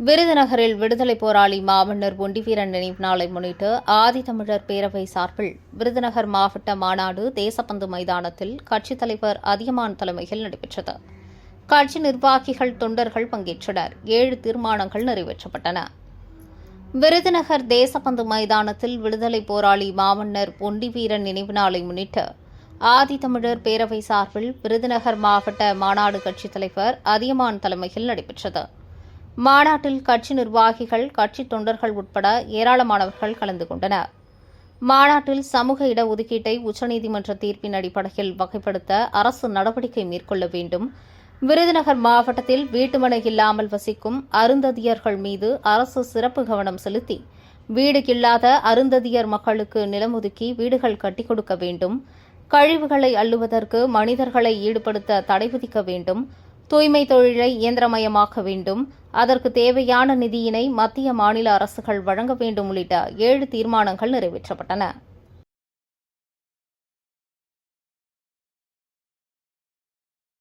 விருதுநகரில் விடுதலைப் போராளி மாமன்னர் ஒண்டிவீரன் நினைவு நாளை முன்னிட்டு ஆதித்தமிழர் பேரவை சார்பில் விருதுநகர் மாவட்ட மாநாடு தேசப்பந்து மைதானத்தில் கட்சித் தலைவர் அதியமான் தலைமையில் நடைபெற்றது. கட்சி நிர்வாகிகள், தொண்டர்கள் பங்கேற்றனர். 7 தீர்மானங்கள் நிறைவேற்றப்பட்டன. விருதுநகர் தேசப்பந்து மைதானத்தில் விடுதலைப் போராளி மாமன்னர் ஒண்டிவீரன் நினைவு நாளை முன்னிட்டு ஆதித்தமிழர் பேரவை சார்பில் விருதுநகர் மாவட்ட மாநாடு கட்சித் தலைவர் அதியமான் தலைமையில் நடைபெற்றது. மாநாட்டில் கட்சி நிர்வாகிகள், கட்சி தொண்டர்கள் உட்பட ஏராளமானவர்கள் கலந்து கொண்டனர். மாநாட்டில் சமூக இடஒதுக்கீட்டை உச்சநீதிமன்ற தீர்ப்பின் அடிப்படையில் வகைப்படுத்த அரசு நடவடிக்கை மேற்கொள்ள வேண்டும், விருதுநகர் மாவட்டத்தில் வீட்டுமனை இல்லாமல் வசிக்கும் அருந்ததியர்கள் மீது அரசு சிறப்பு கவனம் செலுத்தி வீடு இல்லாத அருந்ததியர் மக்களுக்கு நிலம் ஒதுக்கி வீடுகள் கட்டிக் கொடுக்க வேண்டும், கழிவுகளை அள்ளுவதற்கு மனிதர்களை ஈடுபடுத்த தடை விதிக்க வேண்டும், தூய்மை தொழிலை இயந்திரமயமாக்க வேண்டும், அதற்கு தேவையான நிதியினை மத்திய, மாநில அரசுகள் வழங்க வேண்டும் உள்ளிட்ட 7 தீர்மானங்கள் நிறைவேற்றப்பட்டன.